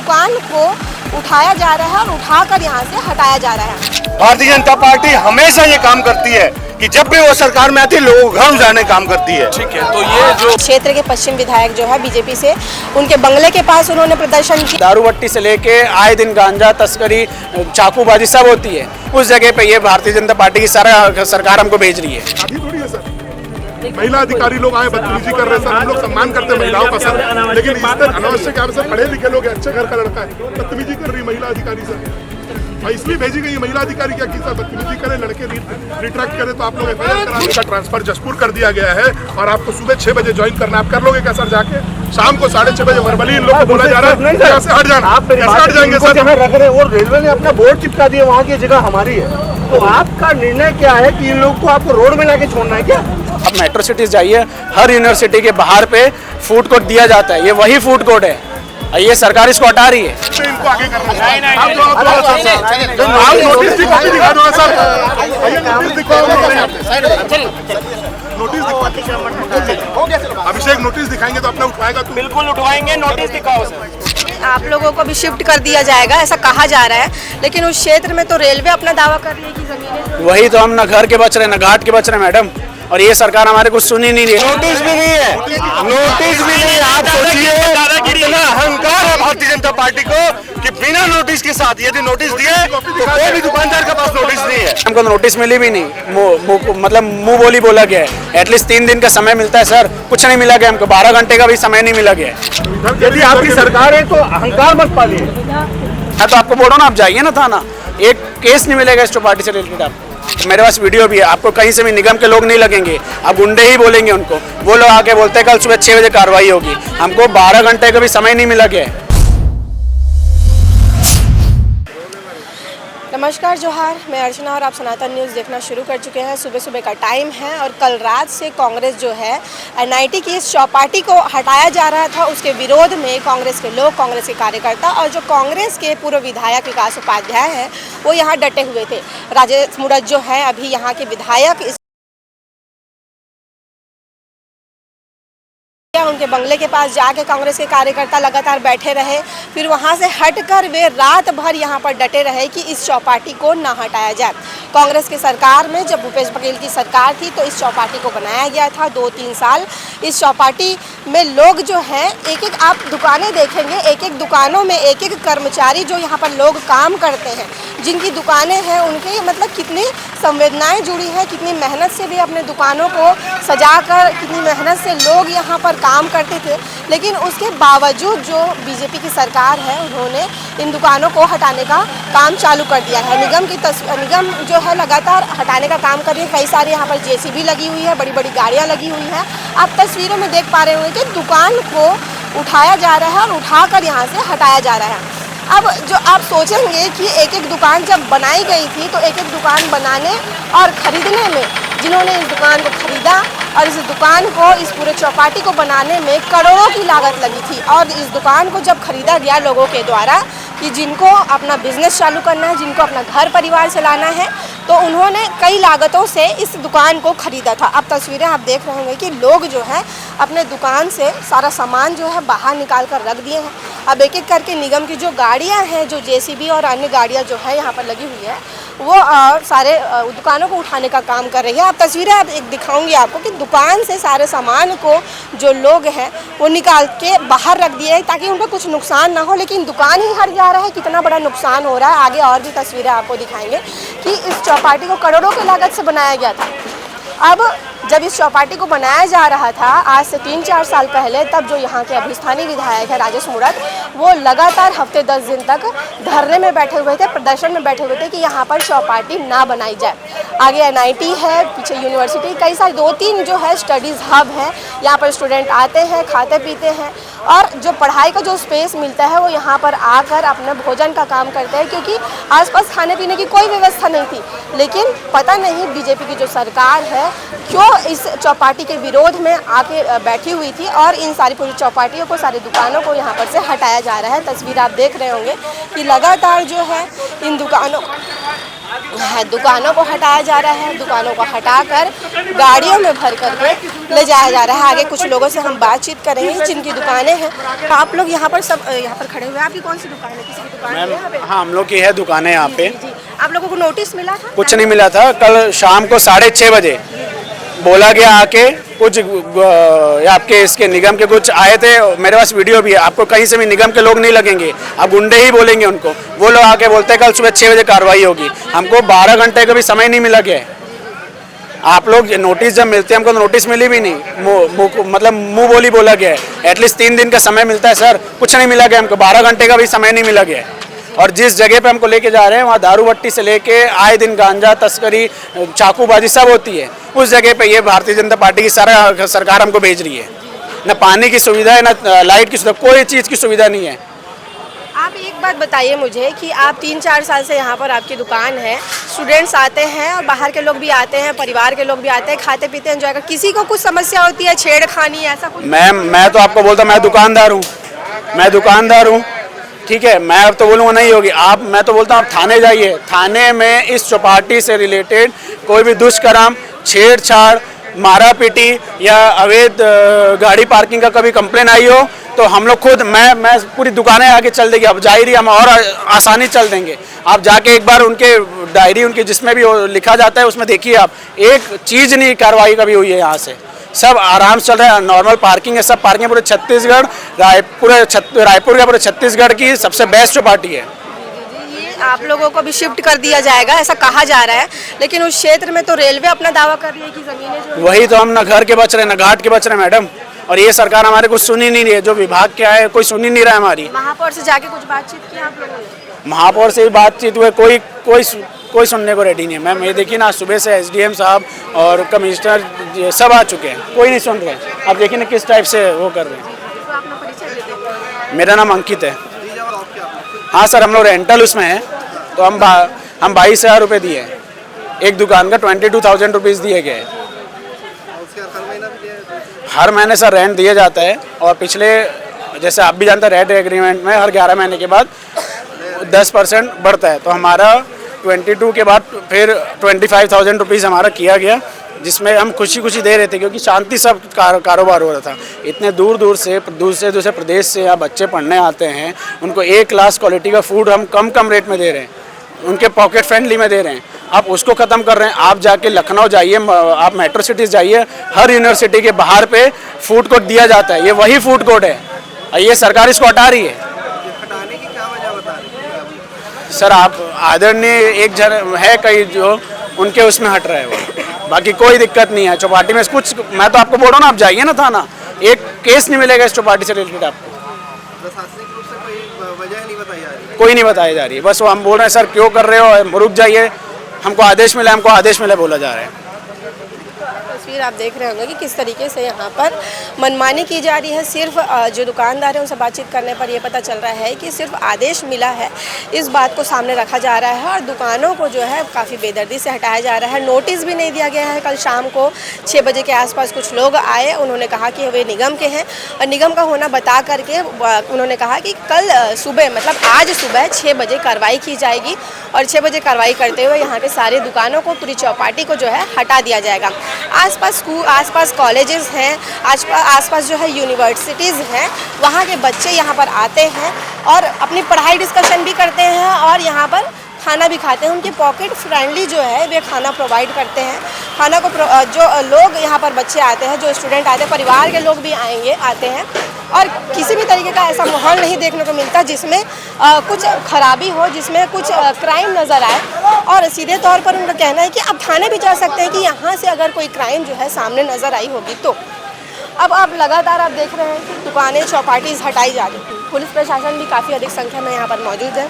दुकान को उठाया जा रहा है और उठाकर यहाँ से हटाया जा रहा है। भारतीय जनता पार्टी हमेशा ये काम करती है कि जब भी वो सरकार में आती है लोगों को घर उजाड़ने काम करती है। ठीक है, तो ये जो क्षेत्र के पश्चिम विधायक जो है बीजेपी से, उनके बंगले के पास उन्होंने प्रदर्शन किया। दारू भट्टी से लेके आए दिन गांजा तस्करी, चाकूबाजी सब होती है, उस जगह पे ये भारतीय जनता पार्टी की सरकार हमको भेज रही है। अभी थोड़ी है सर, महिला अधिकारी लोग आए बदतमीजी कर रहे हैं सर, हम लोग सम्मान करते हैं महिलाओं का सर, लेकिन इस तरह अनावश्यक आप सर पढ़े लिखे लोग अच्छे घर का लड़का है, बदतमीजी कर रही महिला अधिकारी सर, इसलिए भेजी गई महिला अधिकारी क्या की सर बदतमीजी करे, लड़के रिट्रैक्ट करे तो आप लोग एफआईआर करा। इसका ट्रांसफर जसपुर कर दिया गया है और आपको सुबह 6 बजे ज्वाइन करना, आप कर लोगे क्या सर? जाके शाम को 6:30 बजे वर्बली इन लोग को बोला जा रहा है यहाँ से हट जाना, आप कैसे हट जाएंगे सर? जहाँ रख रहे और रेलवे ने अपना बोर्ड चिपका दिया वहाँ की जगह हमारी है, तो आपका निर्णय क्या है कि इन लोग को आपको रोड में लाके छोड़ना है क्या? अब मेट्रो सिटीज जाइए, हर यूनिवर्सिटी के बाहर पे फूड कोर्ट दिया जाता है, ये वही फूड कोर्ट है, ये सरकार इसको हटा रही है। इनको आगे करना है। नोटिस दिखा दो सर, अभिषेक नोटिस दिखाएंगे तो अपना उठवाएगा तो बिल्कुल उठवाएंगे, नोटिस दिखाओ सर। आप लोगों को भी शिफ्ट कर दिया जाएगा ऐसा कहा जा रहा है, लेकिन उस क्षेत्र में तो रेलवे अपना दावा कर रही है कि जमीनें, वही तो, हम न घर के बच रहे न घाट के बच रहे मैडम, और ये सरकार हमारे कुछ सुन ही नहीं रही। नोटिस भी नहीं है, नोटिस भी नहीं। आप सोचिए इतना अहंकार है भारतीय जनता पार्टी को कि बिना नोटिस के साथ यदि नोटिस दिए तो कोई भी दुकानदार के पास नोटिस नहीं है। हमको नोटिस मिली भी नहीं, मतलब मुंह बोली बोला गया है। एटलीस्ट 3 दिन का समय मिलता है सर, कुछ नहीं मिला गया हमको, 12 घंटे का भी समय नहीं मिला गया। यदि आपकी सरकार है तो अहंकार मत पालिए। मैं तो आपको बोल रहा हूँ ना, आप जाइए ना थाना, एक केस नहीं मिलेगा इस चौपाटी से रिलेटेड। आपको मेरे पास वीडियो भी है, आपको कहीं से भी निगम के लोग नहीं लगेंगे, आप गुंडे ही बोलेंगे उनको। वो लोग आके बोलते हैं कल सुबह 6 बजे कार्रवाई होगी, हमको 12 घंटे का भी समय नहीं मिला गया है। नमस्कार, जोहार, मैं अर्चना और आप सनातन न्यूज़ देखना शुरू कर चुके हैं। सुबह सुबह का टाइम है और कल रात से कांग्रेस जो है एनआईटी की इस चौपाटी को हटाया जा रहा था, उसके विरोध में कांग्रेस के लोग, कांग्रेस के कार्यकर्ता और जो कांग्रेस के पूर्व विधायक विकास उपाध्याय हैं वो यहाँ डटे हुए थे। राजेश मुड़त जो है अभी यहाँ के विधायक, उनके बंगले के पास जाके कांग्रेस के कार्यकर्ता लगातार बैठे रहे, फिर वहां से हटकर वे रात भर यहां पर डटे रहे कि इस चौपाटी को ना हटाया जाए। कांग्रेस की सरकार में जब भूपेश बघेल की सरकार थी तो इस चौपाटी को बनाया गया था 2-3 साल। इस चौपाटी में लोग जो हैं, एक आप दुकानें देखेंगे, एक दुकानों में एक कर्मचारी जो यहाँ पर लोग काम करते हैं, जिनकी दुकानें हैं, उनके मतलब कितनी संवेदनाएं जुड़ी हैं, कितनी मेहनत से भी अपने दुकानों को सजाकर, कितनी मेहनत से लोग यहाँ पर काम करते थे। लेकिन उसके बावजूद जो बीजेपी की सरकार है उन्होंने इन दुकानों को हटाने का काम चालू कर दिया है। निगम जो है लगातार हटाने का काम कर रही है। कई सारी यहाँ पर जेसीबी लगी हुई है, बड़ी बड़ी गाड़ियाँ लगी हुई हैं। आप तस्वीरों में देख पा रहे होंगे कि दुकान को उठाया जा रहा है और उठाकर यहाँ से हटाया जा रहा है। अब जो आप सोचेंगे कि एक दुकान जब बनाई गई थी तो एक दुकान बनाने और ख़रीदने में, जिन्होंने इस दुकान को ख़रीदा और इस दुकान को, इस पूरे चौपाटी को बनाने में करोड़ों की लागत लगी थी। और इस दुकान को जब ख़रीदा गया लोगों के द्वारा कि जिनको अपना बिजनेस चालू करना है, जिनको अपना घर परिवार चलाना है, तो उन्होंने कई लागतों से इस दुकान को ख़रीदा था। अब तस्वीरें आप देख रहे होंगे कि लोग जो है अपने दुकान से सारा सामान जो है बाहर निकाल कर रख दिए हैं। अब एक करके निगम की जो गाड़ियां हैं, जो जेसीबी और अन्य गाड़ियां जो है यहाँ पर लगी हुई है, वो सारे दुकानों को उठाने का काम कर रही है। आप तस्वीरें एक दिखाऊंगी आपको कि दुकान से सारे सामान को जो लोग हैं वो निकाल के बाहर रख दिए है ताकि उनको कुछ नुकसान ना हो, लेकिन दुकान ही हट जा रहा है। कितना बड़ा नुकसान हो रहा है, आगे और भी तस्वीरें आपको दिखाएंगे कि इस चौपाटी को करोड़ों की लागत से बनाया गया था। अब जब इस चौपाटी को बनाया जा रहा था आज से 3-4 साल पहले, तब जो यहाँ के अभी स्थानीय विधायक है राजेश मुड़त, वो लगातार हफ्ते 10 दिन तक धरने में बैठे हुए थे, प्रदर्शन में बैठे हुए थे कि यहाँ पर चौपाटी ना बनाई जाए। आगे एनआईटी है, पीछे यूनिवर्सिटी, कई सारे 2-3 जो है स्टडीज़ हब है, यहाँ पर स्टूडेंट आते हैं, खाते पीते हैं और जो पढ़ाई का जो स्पेस मिलता है वो यहाँ पर आकर अपने भोजन का काम करते हैं, क्योंकि आसपास खाने पीने की कोई व्यवस्था नहीं थी। लेकिन पता नहीं बीजेपी की जो सरकार है क्यों इस चौपाटी के विरोध में आके बैठी हुई थी और इन सारी पूरी चौपाटियों को, सारी दुकानों को यहाँ पर से हटाया जा रहा है। तस्वीर आप देख रहे होंगे कि लगातार जो है इन दुकानों दुकानों को हटाया जा रहा है, दुकानों को हटाकर गाड़ियों में भर करके ले जाया जा रहा है। आगे कुछ लोगों से हम बातचीत करेंगे जिनकी दुकानें हैं। आप लोग यहाँ पर सब यहाँ पर खड़े हुए हैं, आपकी कौन सी दुकान है? किसी की दुकान है यहाँ पे? हाँ, हम लोग की है दुकानें यहाँ पे। जी, आप लोगों को नोटिस मिला था? कुछ नहीं मिला था। कल शाम को 6:30 बजे बोला गया आके कुछ आपके इसके निगम के कुछ आए थे, मेरे पास वीडियो भी है। आपको कहीं से भी निगम के लोग नहीं लगेंगे, आप गुंडे ही बोलेंगे उनको। वो लोग आके बोलते हैं कल सुबह 6 बजे कार्रवाई होगी। हमको 12 घंटे का भी समय नहीं मिला गया। आप लोग नोटिस जब मिलते हैं, हमको नोटिस मिली भी नहीं, मतलब मुंह बोली बोला गया है। एटलीस्ट 3 दिन का समय मिलता है सर, कुछ नहीं मिला गया हमको। 12 घंटे का भी समय नहीं मिला गया। और जिस जगह पे हमको लेके जा रहे हैं वहाँ दारू भट्टी से लेके आए दिन गांजा तस्करी चाकूबाजी सब होती है। उस जगह पे ये भारतीय जनता पार्टी की सारा सरकार हमको भेज रही है। न पानी की सुविधा है, न लाइट की सुविधा, कोई चीज़ की सुविधा नहीं है। आप एक बात बताइए मुझे कि आप 3-4 साल से यहाँ पर आपकी दुकान है, स्टूडेंट्स आते हैं और बाहर के लोग भी आते हैं, परिवार के लोग भी आते हैं, खाते पीते एंजॉय कर, किसी को कुछ समस्या होती है, छेड़खानी ऐसा कुछ? मैं तो आपको बोलता हूँ, मैं दुकानदार हूँ, ठीक है। मैं अब तो बोलूँगा नहीं होगी। मैं तो बोलता हूँ आप थाने जाइए, थाने में इस चौपाटी से रिलेटेड कोई भी दुष्कर्म, छेड़छाड़, मारा पीटी या अवैध गाड़ी पार्किंग का कभी कंप्लेन आई हो तो हम लोग खुद मैं पूरी दुकानें आके चल देंगे। अब जाहिर हम और आसानी चल देंगे। आप जाके एक बार उनके डायरी उनके जिसमें भी लिखा जाता है उसमें देखिए, आप एक चीज़ नहीं कार्रवाई कभी हुई है यहाँ से। सब आराम से चल रहा है, नॉर्मल पार्किंग है, सब पार्किंग पूरे छत्तीसगढ़ रायपुर का पूरे छत्तीसगढ़ की सबसे बेस्ट चौपाटी है। आप लोगों को भी शिफ्ट कर दिया जाएगा ऐसा कहा जा रहा है, लेकिन उस क्षेत्र में तो रेलवे अपना दावा कर रही है कि जमीनें जो वही तो, हम ना घर के बच रहे हैं ना घाट के बच रहे हैं मैडम। और ये सरकार हमारे कुछ सुन ही नहीं रही है, जो विभाग क्या है कोई सुन ही नहीं रहा है हमारी। महापौर से जाके कुछ बातचीत की आप लोगों ने? महापौर से भी बातचीत हुई, कोई सुनने को रेडी नहीं है मैम। ये देखिए ना, सुबह से SDM साहब और कमिश्नर सब आ चुके हैं, कोई नहीं सुन रहे। आप देखिए ना किस टाइप से वो कर रहे हैं। तो अपना परिचय दे दें। मेरा नाम अंकित है। हाँ सर, हम लोग रेंटल उसमें हैं, तो हम 22,000 रुपये दिए हैं। एक दुकान का 22,000 रुपीज़ दिए गए। हर महीने सर रेंट दिया जाता है, और पिछले जैसे आप भी जानते हैं रेंट एग्रीमेंट में हर 11 महीने के बाद 10% बढ़ता है। तो हमारा 22 के बाद फिर 25,000 रुपीज़ हमारा किया गया, जिसमें हम खुशी दे रहे थे क्योंकि शांति सब कारोबार हो रहा था। इतने दूर से दूसरे प्रदेश से यहाँ बच्चे पढ़ने आते हैं, उनको A क्लास क्वालिटी का फूड हम कम रेट में दे रहे हैं, उनके पॉकेट फ्रेंडली में दे रहे हैं। आप उसको ख़त्म कर रहे हैं। आप जाके लखनऊ जाइए, आप मेट्रो सिटीज़ जाइए, हर यूनिवर्सिटी के बाहर पे फूड कोर्ट दिया जाता है। ये वही फूड कोर्ट है, ये सरकार इसको हटा रही है। हटाने की क्या वजह बता रही है? सर आप आदरणीय एक जन है कई जो उनके उसमें हट रहे हैं वो, बाकी कोई दिक्कत नहीं है चौपाटी में कुछ। मैं तो आपको बोल रहा हूँ ना, आप जाइए ना थाना, एक केस नहीं मिलेगा इस चौपाटी से रिलेटेड आपको। प्रशासनिक रूप से कोई वजह नहीं बताई जा रही? कोई नहीं बताई जा रही है, बस वो हम बोल रहे हैं सर क्यों कर रहे हो, रुक जाइए, हमको आदेश मिला बोला जा रहा है। तस्वीर आप देख रहे होंगे कि किस तरीके से यहाँ पर मनमानी की जा रही है। सिर्फ जो दुकानदार है उनसे बातचीत करने पर यह पता चल रहा है कि सिर्फ आदेश मिला है, इस बात को सामने रखा जा रहा है, और दुकानों को जो है काफ़ी बेदर्दी से हटाया जा रहा है। नोटिस भी नहीं दिया गया है। कल शाम को 6 बजे के आसपास कुछ लोग आए, उन्होंने कहा कि वे निगम के हैं, और निगम का होना बता करके उन्होंने कहा कि कल सुबह मतलब आज सुबह 6 बजे कार्रवाई की जाएगी, और 6 बजे कार्रवाई करते हुए यहाँ के सारी दुकानों को, पूरी चौपाटी को जो है हटा दिया जाएगा। आसपास कॉलेजेस हैं, आसपास जो है यूनिवर्सिटीज़ हैं, वहाँ के बच्चे यहाँ पर आते हैं और अपनी पढ़ाई डिस्कशन भी करते हैं और यहाँ पर खाना भी खाते हैं। उनके पॉकेट फ्रेंडली जो है वे खाना प्रोवाइड करते हैं। खाना को जो लोग यहाँ पर बच्चे आते हैं, जो स्टूडेंट आते हैं, परिवार के लोग भी आते हैं, और किसी भी तरीके का ऐसा माहौल नहीं देखने को मिलता जिसमें कुछ खराबी हो, जिसमें कुछ क्राइम नज़र आए। और सीधे तौर पर उनका कहना है कि आप थाने भी जा सकते हैं कि यहाँ से अगर कोई क्राइम जो है सामने नज़र आई होगी तो। अब आप लगातार आप देख रहे हैं कि दुकानें, चौपाटीज़ हटाई जा रही हैं। पुलिस प्रशासन भी काफ़ी अधिक संख्या में यहाँ पर मौजूद है।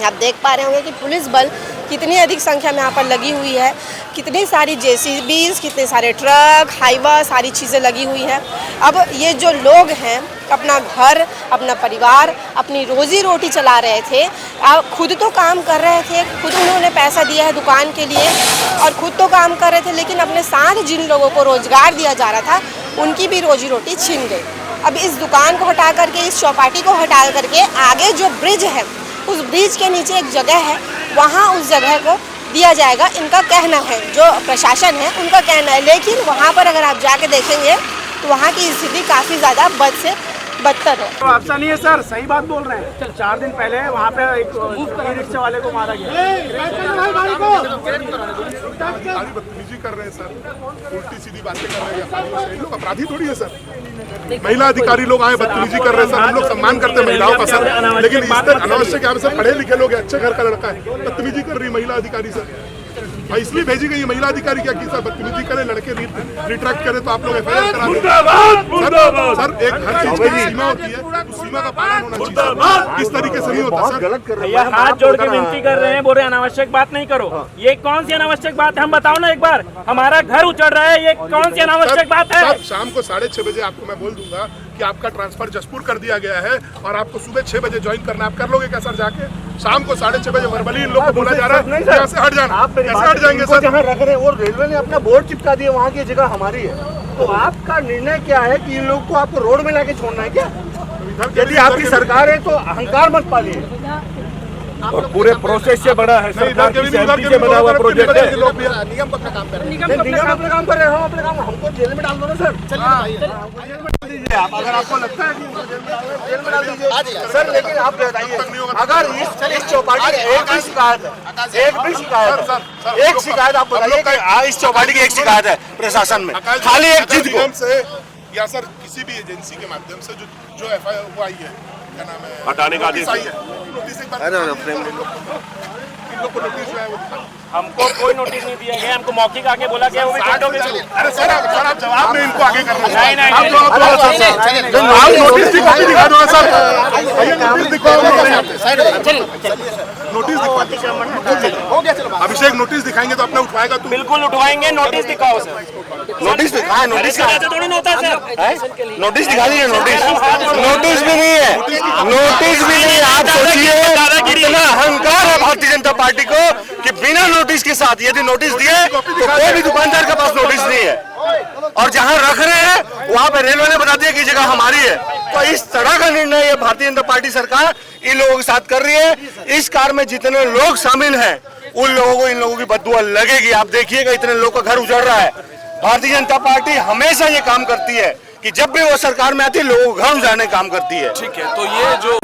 आप देख पा रहे होंगे कि पुलिस बल कितनी अधिक संख्या में यहाँ पर लगी हुई है, कितनी सारी JCBs, कितने सारे ट्रक, हाईवा, सारी चीज़ें लगी हुई हैं। अब ये जो लोग हैं अपना घर, अपना परिवार, अपनी रोजी रोटी चला रहे थे, खुद तो काम कर रहे थे, खुद उन्होंने पैसा दिया है दुकान के लिए और खुद तो काम कर रहे थे, लेकिन अपने साथ जिन लोगों को रोजगार दिया जा रहा था उनकी भी रोजी रोटी छीन गई। अब इस दुकान को हटा करके, इस चौपाटी को हटा करके आगे जो ब्रिज है, उस ब्रिज के नीचे एक जगह है, वहाँ उस जगह को दिया जाएगा, इनका कहना है, जो प्रशासन है उनका कहना है। लेकिन वहाँ पर अगर आप जाके देखेंगे तो वहाँ की स्थिति काफ़ी ज़्यादा बद से बदतर है। तो अफसर नहीं है सर, सही बात बोल रहे हैं। 4 दिन पहले वहाँ पे एक ई रिक्शा वाले को मारा गया। बदतमीजी कर रहे हैं सर, उल्टी सीधी बातें कर रहे हैं। लोग अपराधी थोड़ी है सर। महिला अधिकारी लोग आए बदतमीजी कर रहे हैं सर, हम लोग सम्मान करते हैं महिलाओं का सर, लेकिन इस तरह अनावश्यक यहाँ पे सर पढ़े लिखे लोग हैं, अच्छे घर का लड़का है, बदतमीजी कर रही है महिला अधिकारी सर। भाई इसलिए भेजी गई महिला अधिकारी क्या की सर, बदतमीजी करे, लड़के रिट्रैक्ट करे तो आप लोग FIR करा दें। सर एक हर चीज की सीमा होती है, उस सीमा का पालन होना चाहिए। इस तरीके से नहीं होता सर। गलत कर रहे भैया हाथ जोड़ के विनती कर रहे हैं, बोल रहे हैं अनावश्यक बात नहीं करो। ये कौन सी अनावश्यक बात है, हम बताओ ना एक बार। हमारा घर उजड़ रहा है, ये कौन सी अनावश्यक बात है? शाम को 6:30 बजे आपको मैं बोल दूंगा कि आपका ट्रांसफर जसपुर कर दिया गया है और आपको सुबह 6 बजे ज्वाइन करना। आप कर लोगे क्या सर? जाके शाम को 6:30 बजे वर्बली इन लोग को बोला जा रहा है यहाँ से हट जाना। आप कैसे हट जाएंगे सर? जहाँ रख रहे हैं और रेलवे ने अपना बोर्ड चिपका दिया, वहाँ की जगह हमारी है, तो आपका निर्णय क्या है कि इन लोग को आपको रोड में लाके छोड़ना है क्या? यदि आपकी सरकार है तो अहंकार मत पालिए। और पूरे प्रोसेस से बड़ा है, सरकार की सहमति से बना हुआ प्रोजेक्ट है। निगम अपना काम कर रहे हैं, हम अपने काम, हमको जेल में डाल दो ना सर। अगर आपको लगता है कि जेल में डाल दीजिए सर, लेकिन आप बताइए अगर इस चौपाटी एक भी शिकायत है, एक शिकायत आप बताइए कि इस चौपाटी की एक शिकायत है प्रशासन में, खाली एक चीज को से या सर किसी भी एजेंसी के माध्यम से जो FIR वो आई है, क्या नाम है, हटाने का आदेश आई है, नोटिस एक बार इन लोग को नोटिस जो है वो दिखा। हमको कोई नोटिस नहीं दिया गया, हमको मौखिक आके बोला गया, वो भी घंटों के लिए। अरे सर आप जवाब में इनको आगे करना नहीं, नहीं, आप नहीं। जवाब दो सर। आप नोटिस की कॉपी दिखा दो सर। भैया नोटिस दिखाओगे? अभिषेक नोटिस दिखाएंगे तो अपना उठवाएगा तू? बिल्कुल उठवाएंगे, नोटिस दिखाओ सर। नोटिस दिखाए, नोटिस का थोड़ी ना होता है सर। नोटिस दिखा दीजिए। नोटिस भी नहीं है, नोटिस भी नहीं है। आप सोचिए इतना अहंकार है भारतीय जनता पार्टी को कि बिना नोटिस के साथ यदि नोटिस दिए तो कोई भी दुकानदार के पास नोटिस नहीं है, और जहां रख रहे हैं वहां पे रेलवे ने बता दिया कि जगह हमारी है। तो इस तरह का निर्णय ये भारतीय जनता पार्टी सरकार इन लोगों के साथ कर रही है। इस कार में जितने लोग शामिल हैं उन लोगों को इन लोगों की बददुआ लगेगी। आप देखिएगा इतने लोग का घर उजड़ रहा है। भारतीय जनता पार्टी हमेशा ये काम करती है कि जब भी वो सरकार में आती है लोगों को घर उजाड़ने का काम करती है। ठीक है, तो ये जो